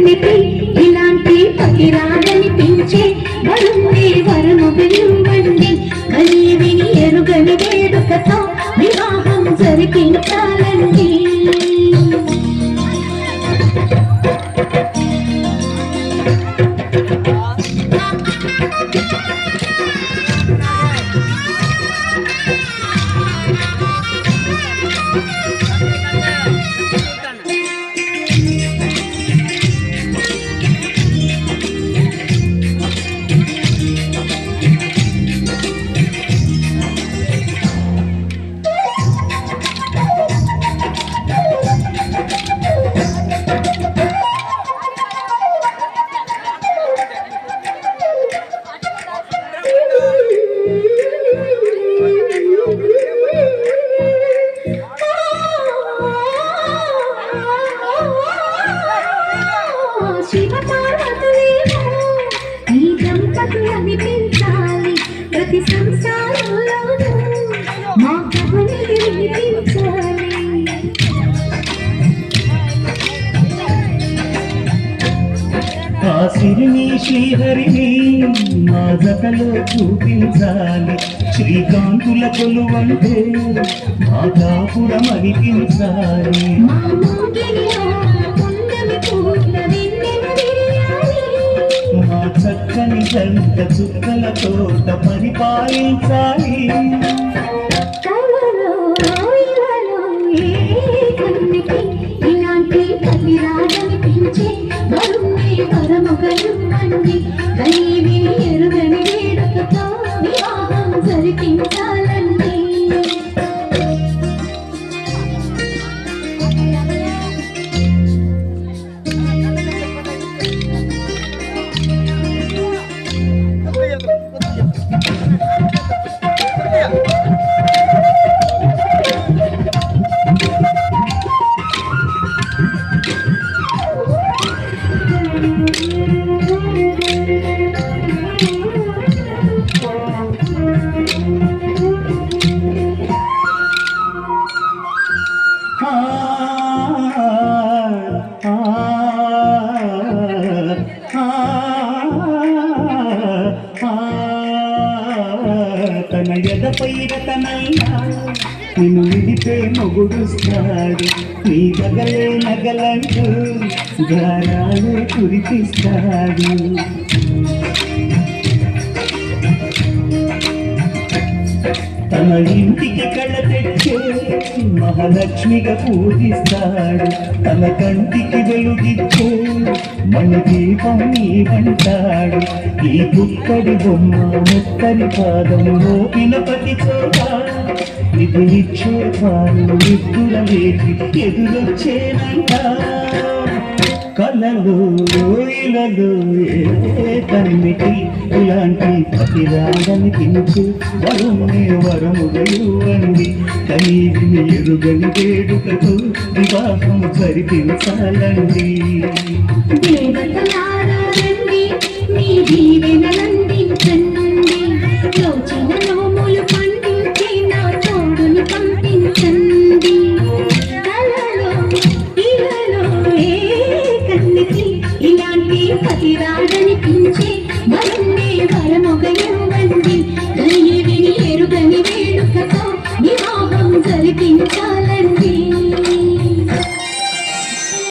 కన్నికి ఇలాంటి పతిరాగనిపించే వరుణ్ణి వరము విలువండి కలివిని ఎరుగని వేడుకతో వివాహం జరిపించాలండి. ప్రతి సంసారంలోనూ మా కథని వినిపించాలి. ఆ సిరిని శ్రీహరిని మా జతలో చూపించాలి. శ్రీకాంతుల కొలువంటే మా కాపురం అనిపించాలి. మా చక్కని జంట చుక్కల తోట పరిపాలించాలి. ఇలాంటి పతిరాగనిపించే వరుణ్ణి వరముగలు అండి కలివిని ఎరుగని వేడుకతో వివాహం జరిపించాలండి. తన ఎదపై రతనల్లా నిన్ను విడితే మొగుడుస్తాడు. నీ గగలే నగలంటూ గారాలు కురిపిస్తాడు. తన ఇంటికి కళ తెచ్చే మహాలక్ష్మిగా పూజిస్తాడు. తన కంటికి వెలుగిచ్చే మన దీపం నీవంటాడు. ఈ పుక్కడి బొమ్మ ముక్కడి పాదము మోపిన ప్రతి చోట ఇది నిక్షేపాలు నిద్దుల వేసి ఎదురొచ్చేనంట. కలలు ఇలలు కన్నికి ఇలాంటి పతిరాగనిపించు వరుణ్ణి వరముగలు అండి కనీవిని ఎరుగని వేడుకతో వివాహం జరిపించాలండి. దేవతలారండి మీ దీవెనలందించండి. యోచన నోములు పండించి నా తోడుని పంపించండి. కలలో ఇలలో కన్నికి ఇలాంటి పతిరాగనిపించే